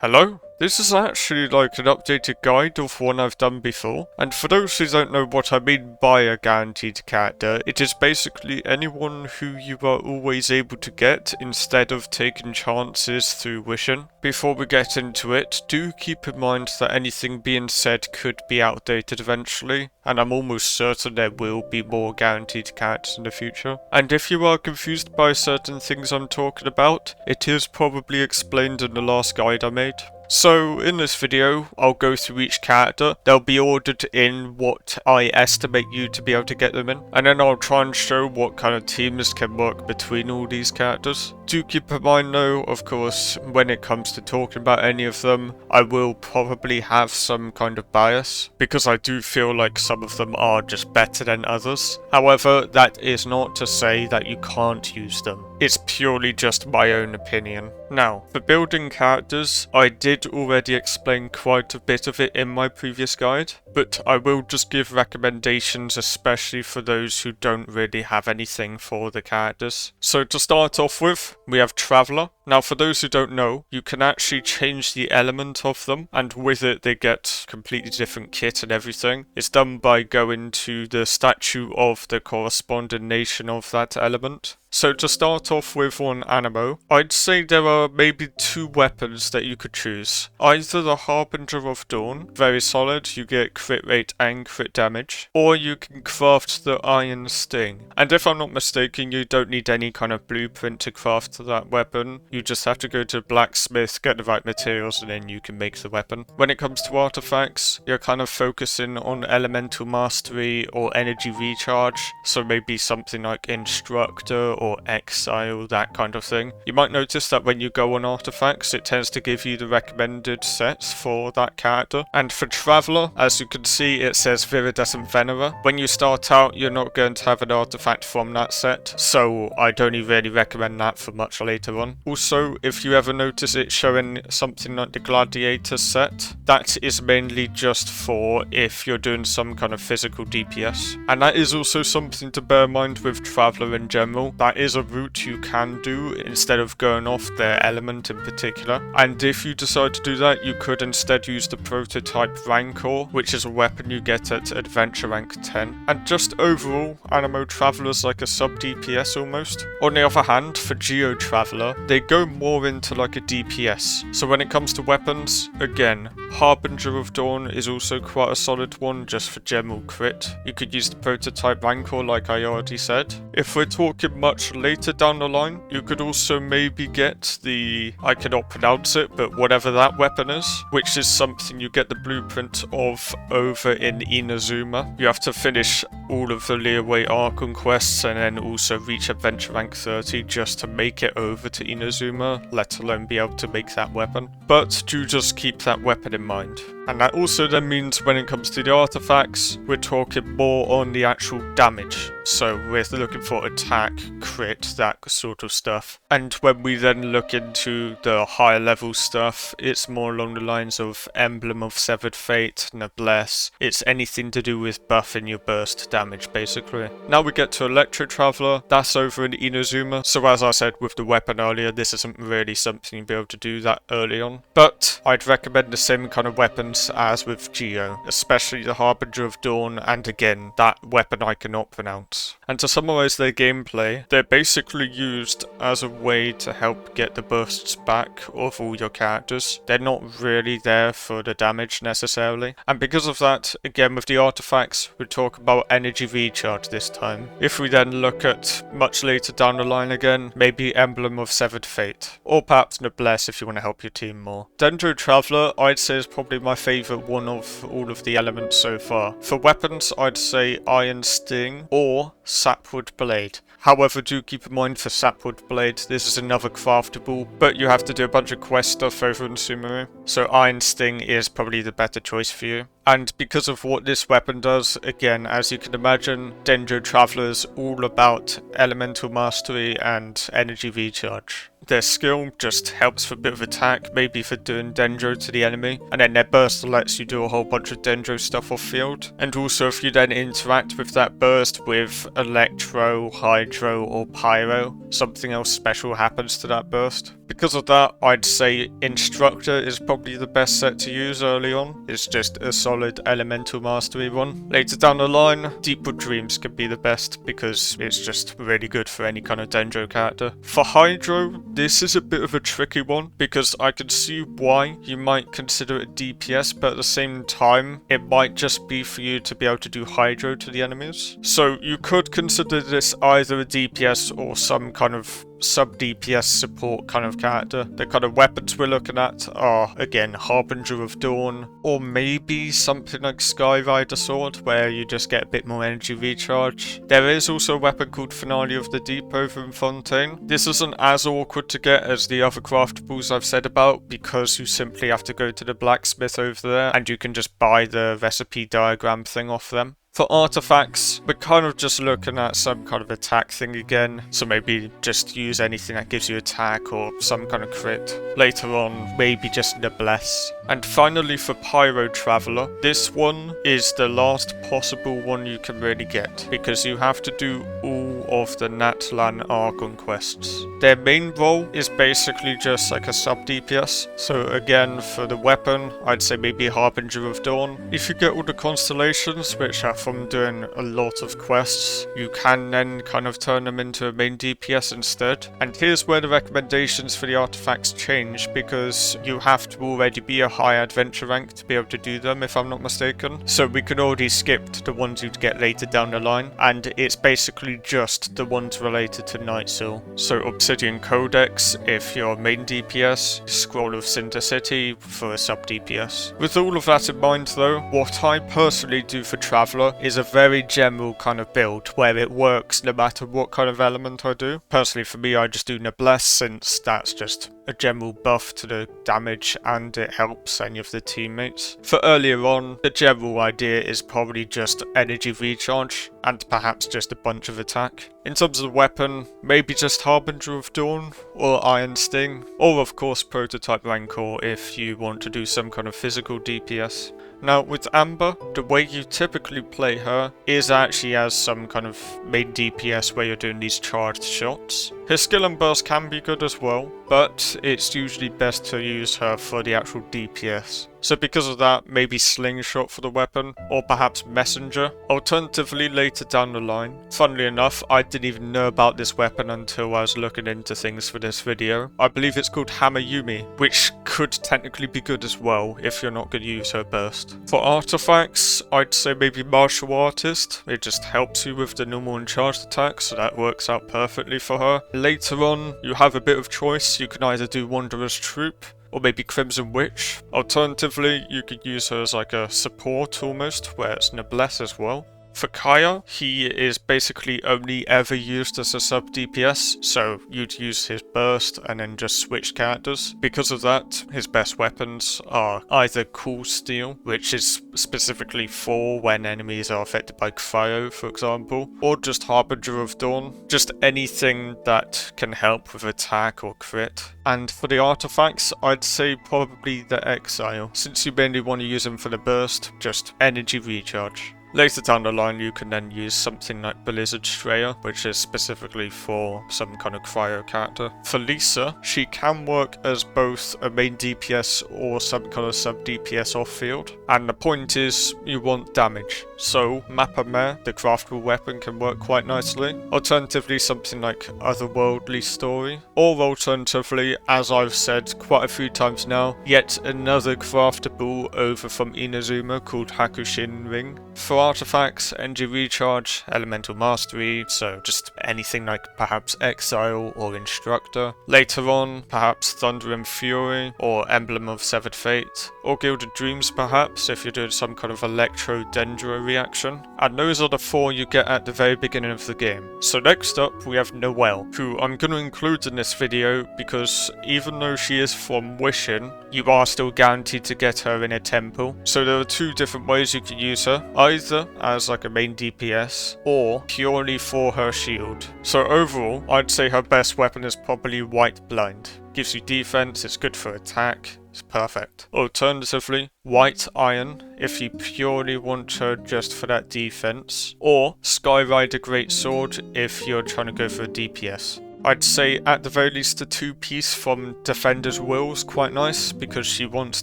Hello? This is actually like an updated guide of one I've done before, and for those who don't know what I mean by a guaranteed character, it is basically anyone who you are always able to get instead of taking chances through wishing. Before we get into it, do keep in mind that anything being said could be outdated eventually, and I'm almost certain there will be more guaranteed characters in the future. And if you are confused by certain things I'm talking about, it is probably explained in the last guide I made. So in this video, I'll go through each character. They'll be ordered in what I estimate you to be able to get them in, and then I'll try and show what kind of teams can work between all these characters. Do keep in mind though, of course, when it comes to talking about any of them, I will probably have some kind of bias, because I do feel like some of them are just better than others. However, that is not to say that you can't use them. It's purely just my own opinion. Now, for building characters, I did already explain quite a bit of it in my previous guide, but I will just give recommendations especially for those who don't really have anything for the characters. So to start off with, we have Traveler. Now for those who don't know, you can actually change the element of them, and with it they get completely different kit and everything. It's done by going to the statue of the corresponding nation of that element. So to start off with on anemo, I'd say there are maybe two weapons that you could choose. Either the Harbinger of Dawn, very solid, you get crit rate and crit damage, or you can craft the Iron Sting. And if I'm not mistaken, you don't need any kind of blueprint to craft that weapon. You just have to go to blacksmith, get the right materials, and then you can make the weapon. When it comes to artifacts, you're kind of focusing on elemental mastery or energy recharge, so maybe something like Instructor or Exile, that kind of thing. You might notice that when you go on artifacts, it tends to give you the recommended sets for that character. And for Traveler, as you can see, it says Viridescent Venera. When you start out, you're not going to have an artifact from that set, so I'd only really recommend that for much later on. Also, if you ever notice it showing something like the Gladiator set, that is mainly just for if you're doing some kind of physical DPS. And that is also something to bear in mind with Traveler in general. That is a route you can do instead of going off their element in particular. And if you decide to do that, you could instead use the prototype Rancor, which is a weapon you get at Adventure rank 10. And just overall, Anemo Traveler is like a sub DPS almost. On the other hand, for Geo Traveler, they go more into like a DPS. So when it comes to weapons, again, Harbinger of Dawn is also quite a solid one just for general crit. You could use the prototype Rancor like I already said. If we're talking much later down the line, you could also maybe get the, I cannot pronounce it, but whatever that weapon is, which is something you get the blueprint of over in Inazuma. You have to finish all of the Leeway Archon quests and then also reach Adventure rank 30 just to make it over to Inazuma, let alone be able to make that weapon. But do just keep that weapon in mind. And that also then means when it comes to the artifacts, we're talking more on the actual damage. So we're looking for attack, crit, that sort of stuff. And when we then look into the higher level stuff, it's more along the lines of Emblem of Severed Fate, Noblesse. It's anything to do with buffing your burst damage basically. Now we get to Electro Traveler, that's over in Inazuma. So as I said with the weapon earlier, this isn't really something you'll be able to do that early on. But I'd recommend the same kind of weapons as with Geo, especially the Harbinger of Dawn, and again, that weapon I cannot pronounce. And to summarize their gameplay, they're basically used as a way to help get the bursts back of all your characters. They're not really there for the damage necessarily. And because of that, again with the artifacts, we talk about energy recharge this time. If we then look at much later down the line again, maybe Emblem of Severed Fate, or perhaps Noblesse if you want to help your team more. Dendro Traveler, I'd say is probably my favourite one of all of the elements so far. For weapons, I'd say Iron Sting or Sapwood Blade. However, do keep in mind for Sapwood Blade, this is another craftable, but you have to do a bunch of quest stuff over in Sumeru. So Iron Sting is probably the better choice for you. And because of what this weapon does, again, as you can imagine, Dendro Traveler is all about elemental mastery and energy recharge. Their skill just helps for a bit of attack, maybe for doing Dendro to the enemy, and then their burst lets you do a whole bunch of Dendro stuff off field. And also if you then interact with that burst with Electro, Hydro or Pyro, something else special happens to that burst. because of that, I'd say Instructor is probably the best set to use early on. It's just a solid elemental mastery one. Later down the line, Deepwood Dreams could be the best because it's just really good for any kind of Dendro character. For Hydro, this is a bit of a tricky one because I can see why you might consider it DPS, but at the same time, it might just be for you to be able to do Hydro to the enemies. So you could consider this either a DPS or some kind of sub-DPS support kind of character. The kind of weapons we're looking at are, again, Harbinger of Dawn, or maybe something like Skyrider Sword, where you just get a bit more energy recharge. There is also a weapon called Finale of the Deep over in Fontaine. This isn't as awkward to get as the other craftables I've said about, because you simply have to go to the blacksmith over there, and you can just buy the recipe diagram thing off them. For artifacts, we're kind of just looking at some kind of attack thing again, so maybe just use anything that gives you attack or some kind of crit. Later on, maybe just Noblesse. And finally for Pyro Traveler, this one is the last possible one you can really get, because you have to do all of the Natlan Argon quests. Their main role is basically just like a sub-DPS, so again, for the weapon, I'd say maybe Harbinger of Dawn. If you get all the constellations, which are from doing a lot of quests, you can then kind of turn them into a main DPS instead. And here's where the recommendations for the artifacts change, because you have to already be a high adventure rank to be able to do them, if I'm not mistaken. So we can already skip the ones you'd get later down the line, and it's basically just the ones related to Nightseal. So Obsidian Codex if you're a main DPS, Scroll of Cinder City for a sub DPS. With all of that in mind though, what I personally do for Traveler is a very general kind of build where it works no matter what kind of element I do. Personally for me, I just do Noblesse, since that's just a general buff to the damage and it helps any of the teammates. For earlier on, the general idea is probably just energy recharge and perhaps just a bunch of attack. In terms of the weapon, maybe just Harbinger of Dawn or Iron Sting, or of course Prototype Rancor if you want to do some kind of physical DPS. Now with Amber, the way you typically play her is actually as some kind of main DPS where you're doing these charged shots. Her skill and burst can be good as well, but it's usually best to use her for the actual DPS. So because of that, maybe Slingshot for the weapon, or perhaps Messenger. Alternatively, later down the line. Funnily enough, I didn't even know about this weapon until I was looking into things for this video. I believe it's called Hammer Yumi, which could technically be good as well if you're not going to use her burst. For artifacts, I'd say maybe Martial Artist. It just helps you with the normal and charged attacks, so that works out perfectly for her. Later on, you have a bit of choice. You can either do Wanderer's Troop, or maybe Crimson Witch. Alternatively, you could use her as like a support almost, where it's Noblesse as well. For Kaeya, he is basically only ever used as a sub DPS, so you'd use his burst and then just switch characters. Because of that, his best weapons are either Cool Steel, which is specifically for when enemies are affected by Cryo, for example, or just Harbinger of Dawn, just anything that can help with attack or crit. And for the artifacts, I'd say probably the Exile, since you mainly want to use them for the burst, just energy recharge. Later down the line, you can then use something like Blizzard Strayer, which is specifically for some kind of cryo character. For Lisa, she can work as both a main DPS or some kind of sub DPS off field. And the point is, you want damage. So, Mappa Mare, the craftable weapon, can work quite nicely. Alternatively, something like Otherworldly Story. Or alternatively, as I've said quite a few times now, yet another craftable over from Inazuma called Hakushin Ring. For artifacts, energy recharge, elemental mastery, so just anything like perhaps Exile or Instructor. Later on, perhaps Thunder and Fury, or Emblem of Severed Fate, or Gilded Dreams perhaps, if you're doing some kind of electro dendro reaction. And those are the four you get at the very beginning of the game. So next up we have Noelle, who I'm going to include in this video because even though she is from Wishing, you are still guaranteed to get her in a temple. So there are two different ways you can use her, either as like a main DPS or purely for her shield. So overall, I'd say her best weapon is probably White Blind. Gives you defense, it's good for attack, it's perfect. Alternatively, White Iron if you purely want her just for that defense, or Skyrider Great Sword if you're trying to go for a DPS. I'd say at the very least the 2-piece from Defender's Will's quite nice because she wants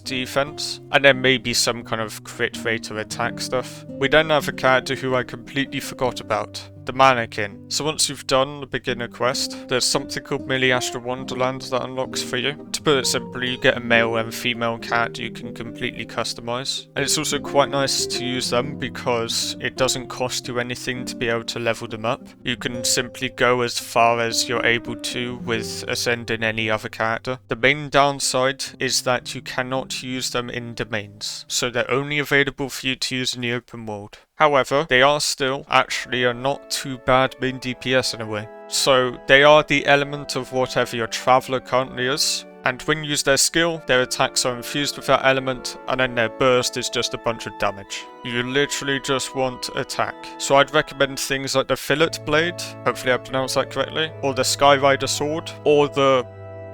defense, and then maybe some kind of crit rate or attack stuff. We then have a character who I completely forgot about. The Manekin. So once you've done the beginner quest, there's something called Millie Astral Wonderland that unlocks for you. To put it simply, you get a male and female character you can completely customize. And it's also quite nice to use them because it doesn't cost you anything to be able to level them up. You can simply go as far as you're able to with ascending any other character. The main downside is that you cannot use them in domains, so they're only available for you to use in the open world. However, they are still actually a not too bad main DPS in a way. So they are the element of whatever your Traveller currently is, and when you use their skill, their attacks are infused with that element, and then their burst is just a bunch of damage. You literally just want attack. So I'd recommend things like the Fillet Blade, hopefully I pronounced that correctly, or the Skyrider Sword, or the...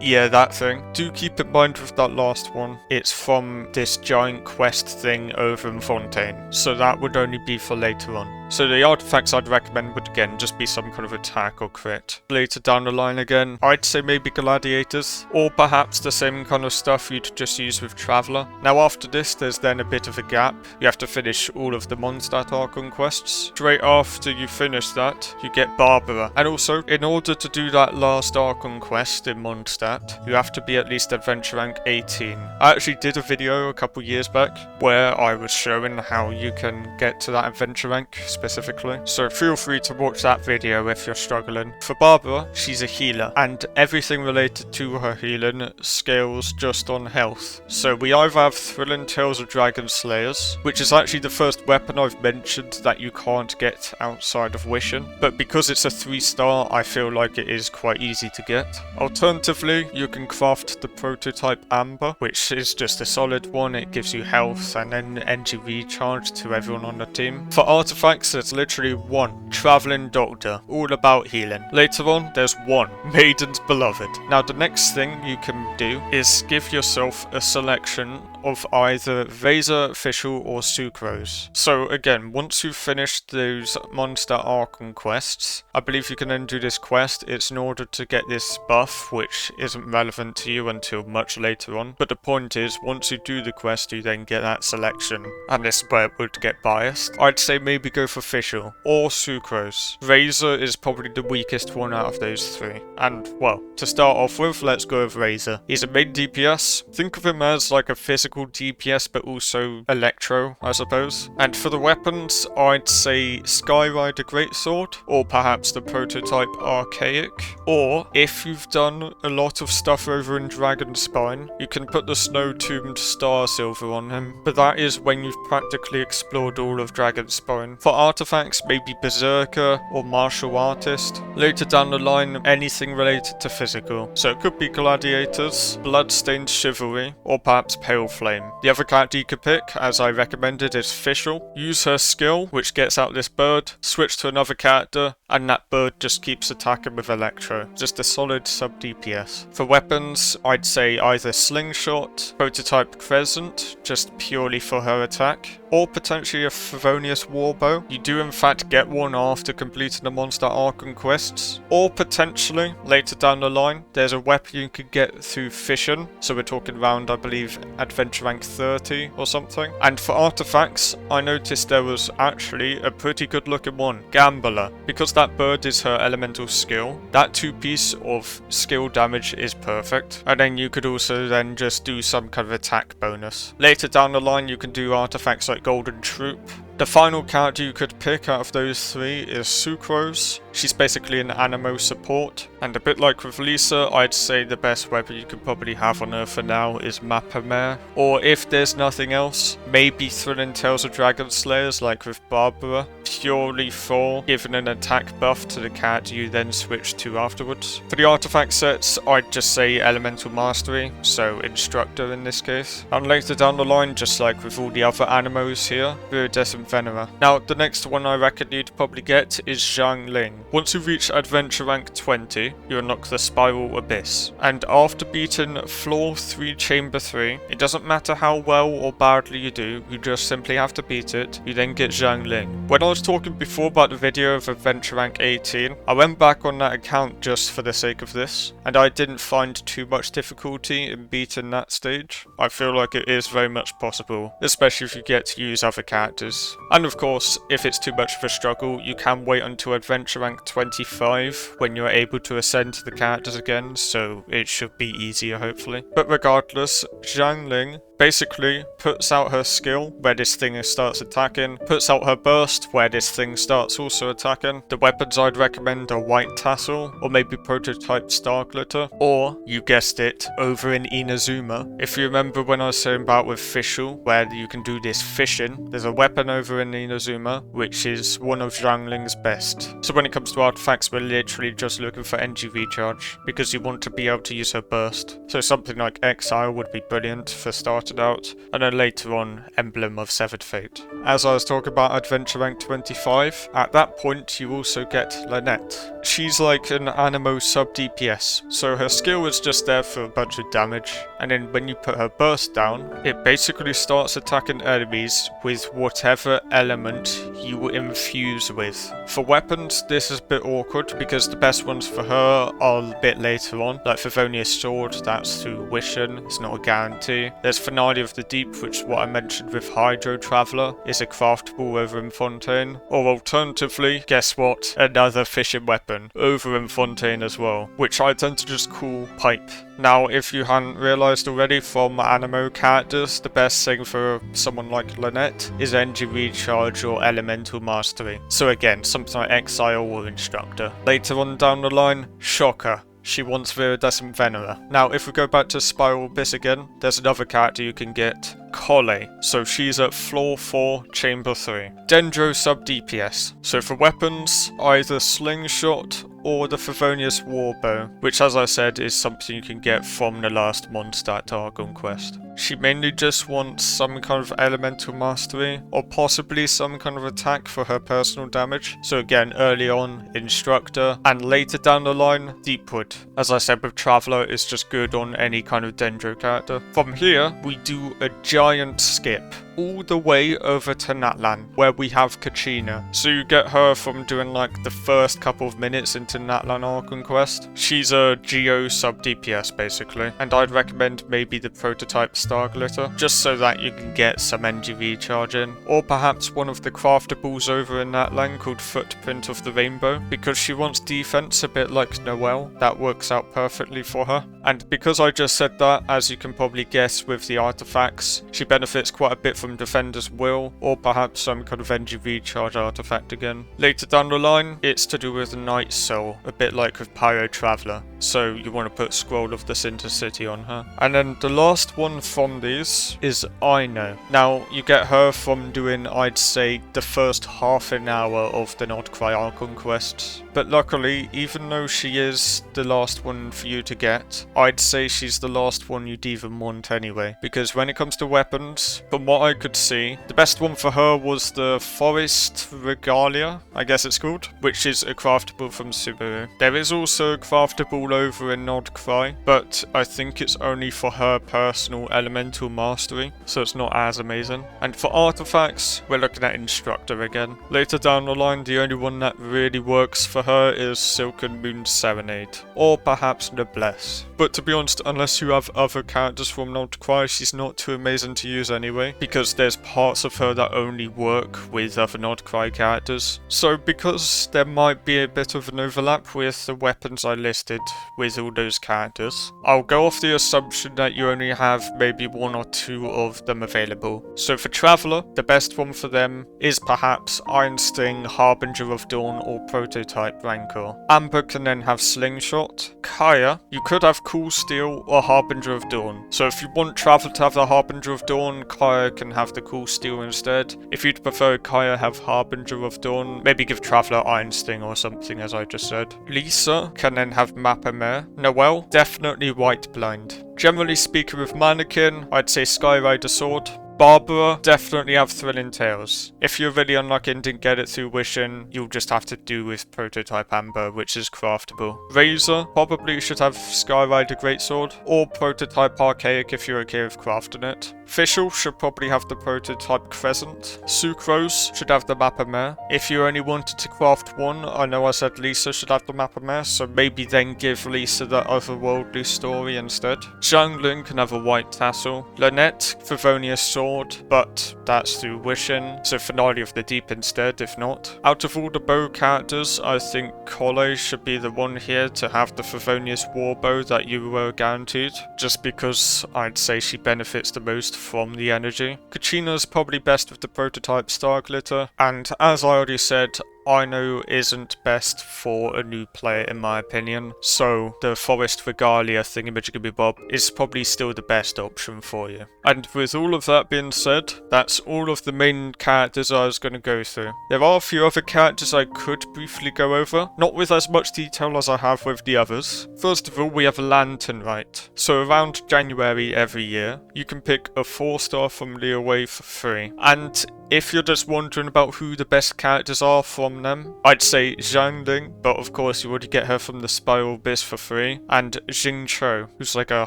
yeah, that thing. Do keep in mind with that last one, it's from this giant quest thing over in Fontaine, so that would only be for later on. So the artifacts I'd recommend would again just be some kind of attack or crit. Later down the line again, I'd say maybe gladiators, or perhaps the same kind of stuff you'd just use with Traveller. Now after this, there's then a bit of a gap. You have to finish all of the Mondstadt Archon quests. Straight after you finish that, you get Barbara. And also, in order to do that last Archon quest in Mondstadt, you have to be at least adventure rank 18. I actually did a video a couple years back where I was showing how you can get to that adventure rank specifically, so feel free to watch that video if you're struggling. For Barbara, she's a healer, and everything related to her healing scales just on health. So we either have Thrilling Tales of Dragon Slayers, which is actually the first weapon I've mentioned that you can't get outside of Wishing, but because it's a 3-star, I feel like it is quite easy to get. Alternatively, you can craft the prototype Amber, which is just a solid one. It gives you health and then energy recharge to everyone on the team. For artifacts, there's literally one Travelling Doctor, all about healing. Later on, there's one Maiden's Beloved. Now the next thing you can do is give yourself a selection of either Razor, Fischl or Sucrose. So again, once you've finished those Mondstadt Archon quests, I believe you can then do this quest. It's in order to get this buff, which isn't relevant to you until much later on. But the point is, once you do the quest, you then get that selection, and this is where it would get biased. I'd say maybe go for Fischl or Sucrose. Razor is probably the weakest one out of those three. And, well, to start off with, let's go with Razor. He's a main DPS. Think of him as like a physical DPS, but also electro, I suppose. And for the weapons, I'd say Skyrider Greatsword, or perhaps the prototype Archaic. Or, if you've done a lot of stuff over in Dragonspine, you can put the Snow-Tombed Star Silver on him, but that is when you've practically explored all of Dragonspine. For artifacts, maybe Berserker or Martial Artist. Later down the line, anything related to physical. So it could be Gladiators, Bloodstained Chivalry, or perhaps Pale Flame. The other character you could pick, as I recommended, is Fischl. Use her skill, which gets out this bird, switch to another character, and that bird just keeps attacking with Electro. Just a solid sub DPS. For weapons, I'd say either Slingshot, Prototype Crescent, just purely for her attack, or potentially a Favonius Warbow. You do in fact get one after completing the Mondstadt Archon quests, or potentially, later down the line, there's a weapon you could get through Fission, so we're talking around, I believe, adventure rank 30 or something. And for artifacts, I noticed there was actually a pretty good looking one, Gambler. Because that bird is her elemental skill, that 2-piece of skill damage is perfect, and then you could also then just do some kind of attack bonus. Later down the line, you can do artifacts like Golden Troop. The final character you could pick out of those three is Sucrose. She's basically an anemo support, and a bit like with Lisa, I'd say the best weapon you could probably have on her for now is Mapamare. Or if there's nothing else, maybe Thrilling Tales of Dragon Slayers like with Barbara, purely for giving an attack buff to the character you then switch to afterwards. For the artifact sets, I'd just say Elemental Mastery, so Instructor in this case. And later down the line, just like with all the other animos here, Viridescent iridescent Venera. Now, the next one I reckon you'd probably get is Xiangling. Once you reach Adventure Rank 20, you unlock the Spiral Abyss. And after beating Floor 3 Chamber 3, it doesn't matter how well or badly you do, you just simply have to beat it, you then get Xiangling. When I was talking before about the video of Adventure Rank 18, I went back on that account just for the sake of this, and I didn't find too much difficulty in beating that stage. I feel like it is very much possible, especially if you get to use other characters. And of course, if it's too much of a struggle, you can wait until Adventure Rank 25 when you're able to ascend to the characters again, so it should be easier hopefully. But regardless, Xiangling basically puts out her skill where this thing starts attacking, puts out her burst where this thing starts also attacking. The weapons I'd recommend are White Tassel, or maybe Prototype Star Glitter, or, you guessed it, over in Inazuma. If you remember when I was saying about with Fischl, where you can do this fishing, there's a weapon over in Inazuma, which is one of Xiangling's best. So when it comes to artifacts, we're literally just looking for NG recharge, because you want to be able to use her burst. So something like Exile would be brilliant for starting out, and then later on Emblem of Severed Fate. As I was talking about Adventure Rank 25, at that point you also get Lynette. She's like an anemo sub DPS, so her skill is just there for a bunch of damage, and then when you put her burst down, it basically starts attacking enemies with whatever element you infuse with. For weapons, this is a bit awkward because the best ones for her are a bit later on, like Favonia's Sword, that's through wishing, it's not a guarantee. There's Finale of the Deep, which is what I mentioned with Hydro Traveller, is a craftable over in Fontaine. Or alternatively, guess what? Another fishing weapon over in Fontaine as well, which I tend to just call Pipe. Now, if you hadn't realised already from anemo characters, the best thing for someone like Lynette is NG Recharge or Elemental Mastery. So again, something like Exile or Instructor. Later on down the line, Shocker. She wants Viridescent Venera. Now, if we go back to Spiral Abyss again, there's another character you can get, Collei. So she's at Floor 4, Chamber 3. Dendro sub DPS. So for weapons, either Slingshot or the Favonia's Warbow, which as I said is something you can get from the last Mondstadt Argon quest. She mainly just wants some kind of elemental mastery, or possibly some kind of attack for her personal damage. So again, early on, Instructor, and later down the line, Deepwood. As I said with Traveller, it's just good on any kind of Dendro character. From here, we do a giant skip all the way over to Natlan, where we have Kachina. So you get her from doing like the first couple of minutes into Natlan Archon quest. She's a Geo sub DPS basically, and I'd recommend maybe the Prototype Star Glitter, just so that you can get some NGV charge in. Or perhaps one of the craftables over in Natlan called Footprint of the Rainbow, because she wants defense a bit like Noelle. That works out perfectly for her. And because I just said that, as you can probably guess with the artifacts, she benefits quite a bit from Defender's Will, or perhaps some kind of NG recharge artifact again. Later down the line, it's to do with the Night Soul, a bit like with Pyro Traveller, so you want to put Scroll of the Sinter City on her. And then the last one from these is Aino. Now, you get her from doing, I'd say, the first half an hour of the Nordcry Archon quests. But luckily, even though she is the last one for you to get, I'd say she's the last one you'd even want anyway. Because when it comes to weapons, from what I could see, the best one for her was the Forest Regalia, I guess it's called, which is a craftable from Subaru. There is also a craftable over in Nordcry, but I think it's only for her personal elemental mastery, so it's not as amazing. And for artifacts, we're looking at Instructor again. Later down the line, the only one that really works for her is Silken Moon Serenade, or perhaps Noblesse. But to be honest, unless you have other characters from Nordcry, she's not too amazing to use anyway, because there's parts of her that only work with other Nordcry characters. So because there might be a bit of an overlap with the weapons I listed with all those characters, I'll go off the assumption that you only have maybe one or two of them available. So for Traveller, the best one for them is perhaps Iron Sting, Harbinger of Dawn, or Prototype Rancor. Amber can then have Slingshot. Kaeya, you could have Cool Steel or Harbinger of Dawn. So if you want Traveller to have the Harbinger of Dawn, Kaeya can have the Cool Steel instead. If you'd prefer Kaeya have Harbinger of Dawn, maybe give Traveller Iron Sting or something, as I just said. Lisa can then have Mappa Mare. Noelle, definitely White Blind. Generally speaking with Manekin, I'd say Skyrider Sword. Barbara, definitely have Thrilling Tales. If you're really unlucky and didn't get it through wishing, you'll just have to do with Prototype Amber, which is craftable. Razor probably should have Skyrider Greatsword, or Prototype Archaic if you're okay with crafting it. Fischl should probably have the Prototype Crescent. Sucrose should have the Mappa Mare. If you only wanted to craft one, I know I said Lisa should have the Mappa Mare, so maybe then give Lisa that otherworldly story instead. Xiangling can have a white tassel. Lynette, Favonius Sword, but that's through wishing, so Finale of the Deep instead, if not. Out of all the bow characters, I think Collei should be the one here to have the Favonius Warbow that you were guaranteed, just because I'd say she benefits the most from the energy. Kachina's probably best with the Prototype Star Glitter, and as I already said, Aino isn't best for a new player in my opinion, so the Forest Regalia thingamajiggy-bob is probably still the best option for you. And with all of that being said, that's all of the main characters I was going to go through. There are a few other characters I could briefly go over, not with as much detail as I have with the others. First of all, we have Lantern Rite. So around January every year, you can pick a 4-star from Leeway for free. And if you're just wondering about who the best characters are from them, I'd say Xiangling, but of course you already get her from the Spiral Abyss for free, and Xingqiu, who's like a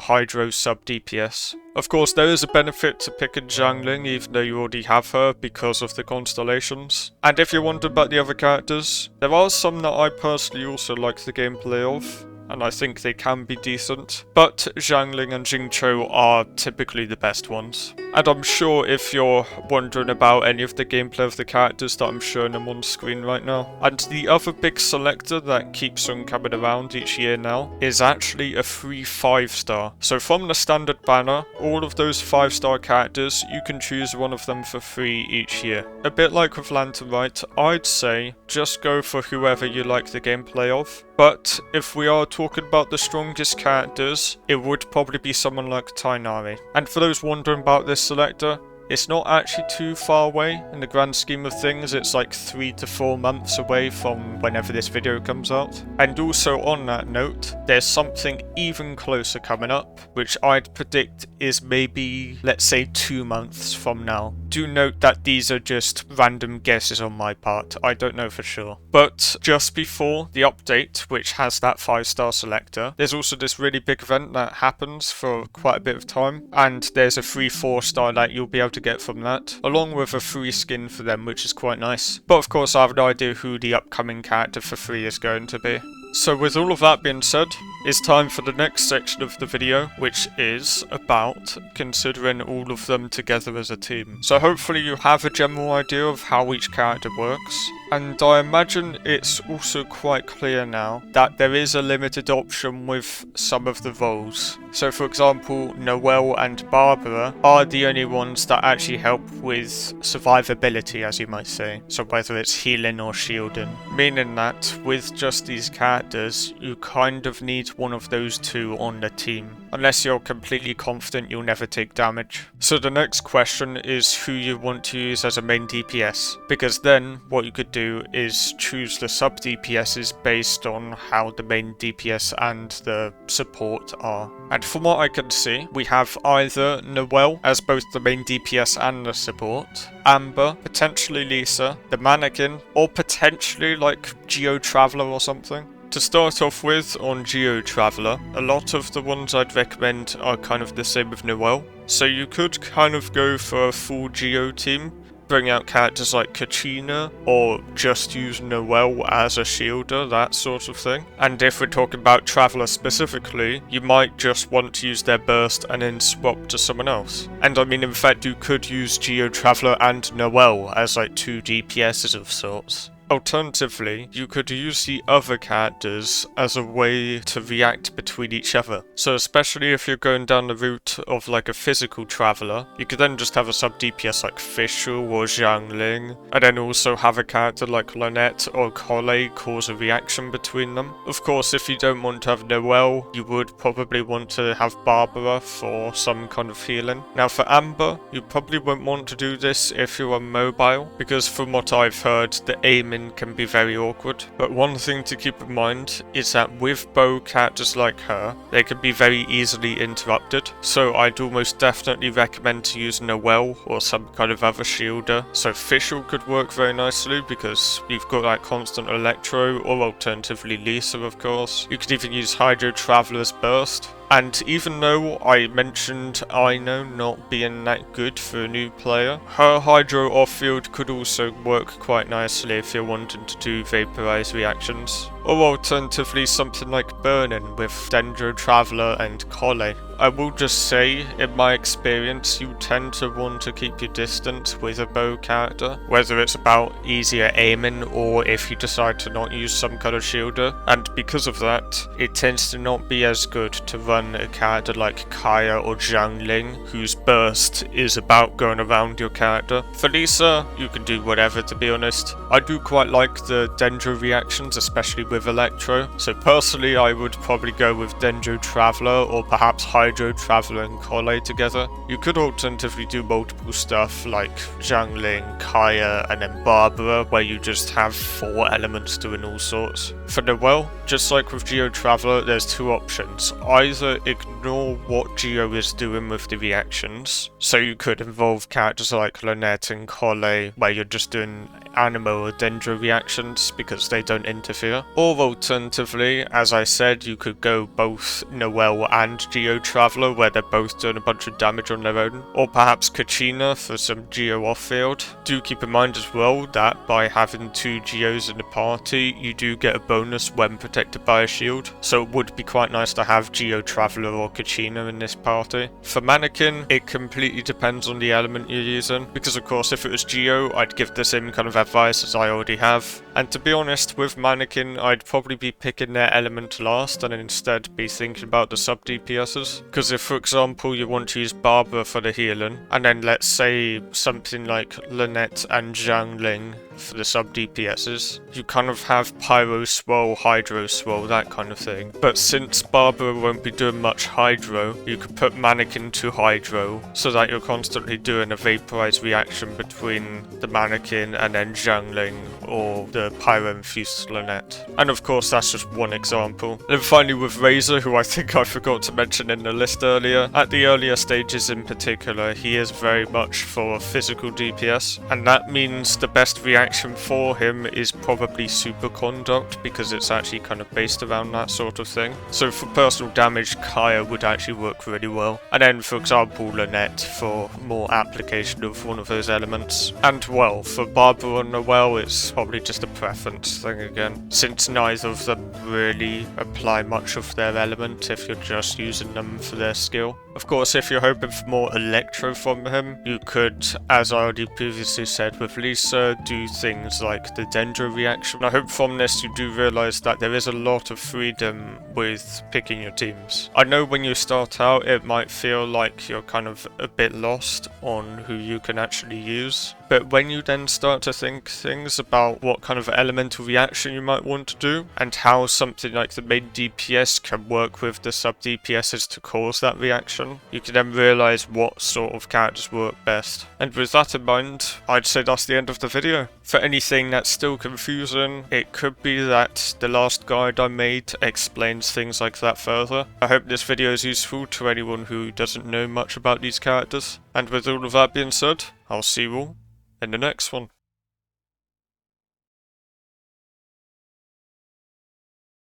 Hydro sub DPS. Of course, there is a benefit to picking Xiangling, even though you already have her because of the constellations. And if you're wondering about the other characters, there are some that I personally also like the gameplay of, and I think they can be decent, but Xiangling and Xingqiu are typically the best ones. And I'm sure if you're wondering about any of the gameplay of the characters that I'm showing them on screen right now. And the other big selector that keeps on coming around each year now is actually a free 5-star. So from the standard banner, all of those 5-star characters, you can choose one of them for free each year. A bit like with Lantern Rite, I'd say just go for whoever you like the gameplay of. But if we are talking about the strongest characters, it would probably be someone like Tainari. And for those wondering about this selector, it's not actually too far away in the grand scheme of things. It's like 3 to 4 months away from whenever this video comes out. And also on that note, there's something even closer coming up, which I'd predict is maybe, let's say, 2 months from now. Do note that these are just random guesses on my part, I don't know for sure. But just before the update, which has that 5-star selector, there's also this really big event that happens for quite a bit of time, and there's a free 4-star that you'll be able to get from that, along with a free skin for them, which is quite nice. But of course I have no idea who the upcoming character for free is going to be. So with all of that being said, it's time for the next section of the video, which is about considering all of them together as a team. So hopefully you have a general idea of how each character works, and I imagine it's also quite clear now that there is a limited option with some of the roles. So for example, Noelle and Barbara are the only ones that actually help with survivability, as you might say. So whether it's healing or shielding. Meaning that with just these characters, you kind of need one of those two on the team. Unless you're completely confident you'll never take damage. So the next question is who you want to use as a main DPS. Because then what you could do is choose the sub DPSs based on how the main DPS and the support are. And from what I can see, we have either Noelle as both the main DPS and the support, Amber, potentially Lisa, the Manekin, or potentially like Geo Traveler or something. To start off with, on Geo Traveler, a lot of the ones I'd recommend are kind of the same with Noelle. So you could kind of go for a full Geo team, bring out characters like Kachina, or just use Noelle as a shielder, that sort of thing. And if we're talking about Traveler specifically, you might just want to use their burst and then swap to someone else. And I mean, in fact, you could use Geo Traveler and Noelle as like 2 DPSs of sorts. Alternatively, you could use the other characters as a way to react between each other. So especially if you're going down the route of like a physical traveler, you could then just have a sub DPS like Fischl or Xiangling, and then also have a character like Lynette or Collei cause a reaction between them. Of course, if you don't want to have Noelle, you would probably want to have Barbara for some kind of healing. Now for Amber, you probably won't want to do this if you're on mobile, because from what I've heard, the aim aiming can be very awkward. But one thing to keep in mind is that with bow characters like her, they can be very easily interrupted. So I'd almost definitely recommend to use Noelle or some kind of other shielder. So Fischl could work very nicely because you've got that constant electro, or alternatively Lisa of course. You could even use Hydro Traveler's Burst. And even though I mentioned Aino not being that good for a new player, her Hydro off-field could also work quite nicely if you're wanting to do Vaporize reactions. Or alternatively something like Burning with Dendro Traveler and Collei. I will just say, in my experience, you tend to want to keep your distance with a bow character, whether it's about easier aiming or if you decide to not use some kind of shielder, and because of that, it tends to not be as good to run a character like Kaeya or Xiangling, whose burst is about going around your character. For Lisa, you can do whatever, to be honest. I do quite like the Dendro reactions, especially with Electro, so personally I would probably go with Dendro Traveler or perhaps Hydro Traveler and Collei together. You could alternatively do multiple stuff like Xiangling, Kaeya, and then Barbara, where you just have 4 elements doing all sorts. For Noelle, just like with Geo Traveler, there's 2 options. Either ignore what Geo is doing with the reactions, so you could involve characters like Lynette and Collei, where you're just doing anemo or dendro reactions because they don't interfere. Or alternatively, as I said, you could go both Noelle and Geo Traveler, where they're both doing a bunch of damage on their own. Or perhaps Kachina for some Geo off-field. Do keep in mind as well that by having 2 Geos in the party, you do get a bonus when protected by a shield, so it would be quite nice to have Geo Traveler or Kachina in this party. For Manekin, it completely depends on the element you're using, because of course if it was Geo, I'd give the same kind of advice as I already have. And to be honest, with Manekin, I'd probably be picking their element last and instead be thinking about the sub DPSs. Because if, for example, you want to use Barbara for the healing, and then let's say something like Lynette and Xiangling for the sub DPSs, you kind of have Pyro Swirl, Hydro Swirl, that kind of thing. But since Barbara won't be doing much Hydro, you could put Manekin to Hydro, so that you're constantly doing a Vaporize reaction between the Manekin and then Xiangling, or the Pyro-infused Lynette. And of course that's just one example. And then finally with Razor, who I think I forgot to mention in the list earlier, at the earlier stages in particular, he is very much for physical DPS, and that means the best reaction for him is probably Superconduct, because it's actually kind of based around that sort of thing. So for personal damage, Kaeya would actually work really well. And then for example Lynette for more application of one of those elements. And well, for Barbara and Noelle, it's probably just a preference thing again, since neither of them really apply much of their element if you're just using them for their skill. Of course, if you're hoping for more electro from him, you could, as I already previously said with Lisa, do things like the dendro reaction. I hope from this you do realise that there is a lot of freedom with picking your teams. I know when you start out it might feel like you're kind of a bit lost on who you can actually use, but when you then start to think things about what kind of elemental reaction you might want to do, and how something like the main DPS can work with the sub DPSs to cause that reaction, you can then realise what sort of characters work best. And with that in mind, I'd say that's the end of the video. For anything that's still confusing, it could be that the last guide I made explains things like that further. I hope this video is useful to anyone who doesn't know much about these characters. And with all of that being said, I'll see you all in the next one.